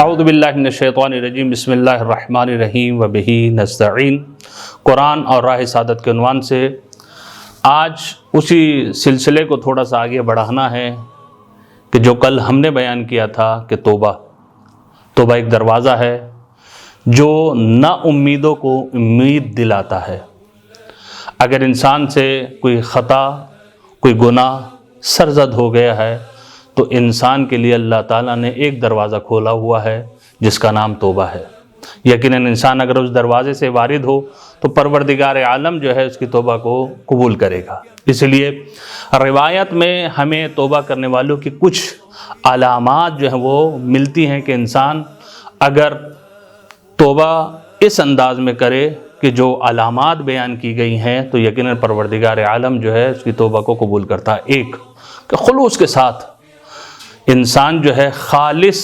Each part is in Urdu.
اعوذ باللہ من الشیطان الرجیم بسم اللہ الرحمن الرحیم وبہ نستعین۔ قرآن اور راہ سعادت کے عنوان سے آج اسی سلسلے کو تھوڑا سا آگے بڑھانا ہے کہ جو کل ہم نے بیان کیا تھا کہ توبہ ایک دروازہ ہے جو نا امیدوں کو امید دلاتا ہے۔ اگر انسان سے کوئی خطا کوئی گناہ سرزد ہو گیا ہے تو انسان کے لیے اللہ تعالیٰ نے ایک دروازہ کھولا ہوا ہے جس کا نام توبہ ہے۔ یقیناً انسان اگر اس دروازے سے وارد ہو تو پروردگار عالم جو ہے اس کی توبہ کو قبول کرے گا۔ اس لیے روایت میں ہمیں توبہ کرنے والوں کی کچھ علامات جو ہیں وہ ملتی ہیں کہ انسان اگر توبہ اس انداز میں کرے کہ جو علامات بیان کی گئی ہیں تو یقیناً پروردگار عالم جو ہے اس کی توبہ کو قبول کرتا ہے۔ ایک کہ خلوص کے ساتھ انسان جو ہے خالص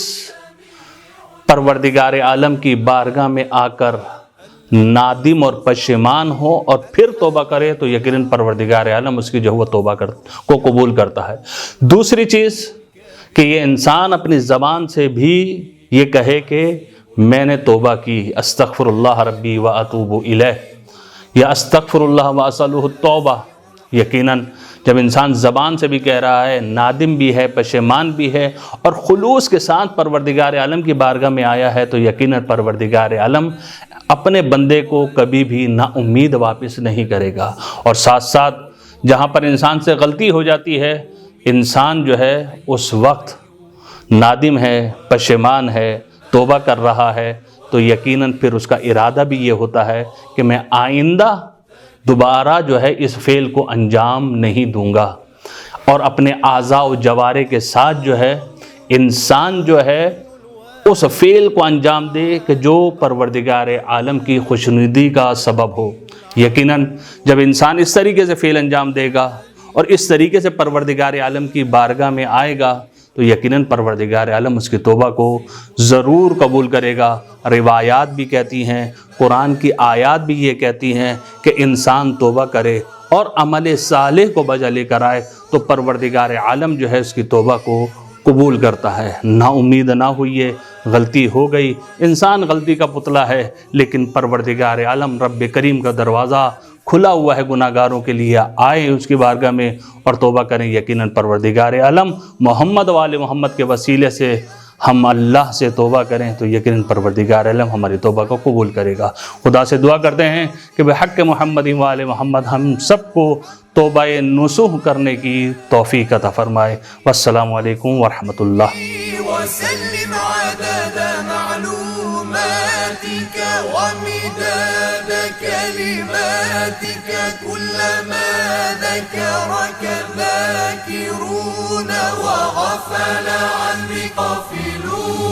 پروردگار عالم کی بارگاہ میں آ کر نادم اور پشیمان ہو اور پھر توبہ کرے تو یقیناً پروردگار عالم اس کی جو ہے وہ توبہ کو قبول کرتا ہے۔ دوسری چیز کہ یہ انسان اپنی زبان سے بھی یہ کہے کہ میں نے توبہ کی، استغفر اللہ ربی و اتوب الیہ، یا استغفر اللہ و اسألہ التوبہ۔ یقیناً جب انسان زبان سے بھی کہہ رہا ہے، نادم بھی ہے، پشیمان بھی ہے اور خلوص کے ساتھ پروردگار عالم کی بارگاہ میں آیا ہے تو یقیناً پروردگار عالم اپنے بندے کو کبھی بھی نا امید واپس نہیں کرے گا۔ اور ساتھ ساتھ جہاں پر انسان سے غلطی ہو جاتی ہے، انسان جو ہے اس وقت نادم ہے، پشیمان ہے، توبہ کر رہا ہے تو یقیناً پھر اس کا ارادہ بھی یہ ہوتا ہے کہ میں آئندہ دوبارہ جو ہے اس فعل کو انجام نہیں دوں گا۔ اور اپنے اعضاء و جوارح کے ساتھ جو ہے انسان جو ہے اس فعل کو انجام دے کہ جو پروردگار عالم کی خوشنودی کا سبب ہو۔ یقیناً جب انسان اس طریقے سے فعل انجام دے گا اور اس طریقے سے پروردگار عالم کی بارگاہ میں آئے گا تو یقیناً پروردگار عالم اس کی توبہ کو ضرور قبول کرے گا۔ روایات بھی کہتی ہیں، قرآن کی آیات بھی یہ کہتی ہیں کہ انسان توبہ کرے اور عمل صالح کو بجا لے کر آئے تو پروردگار عالم جو ہے اس کی توبہ کو قبول کرتا ہے۔ نا امید نہ ہوئیے، غلطی ہو گئی، انسان غلطی کا پتلا ہے، لیکن پروردگار عالم رب کریم کا دروازہ کھلا ہوا ہے گناہ گاروں کے لیے، آئیں اس کی بارگاہ میں اور توبہ کریں۔ یقیناً پروردگار عالم محمد و آل محمد کے وسیلے سے ہم اللہ سے توبہ کریں تو یقیناً پروردگار عالم ہماری توبہ کو قبول کرے گا۔ خدا سے دعا کرتے ہیں کہ بحق محمد و آل محمد ہم سب کو توبہ نصوح کرنے کی توفیق عطا فرمائے۔ والسلام علیکم ورحمۃ اللہ۔ وسلم عدد معلوماتك ومداد كلماتك كلما ذكرك الذاكرون وغفل عن غافلون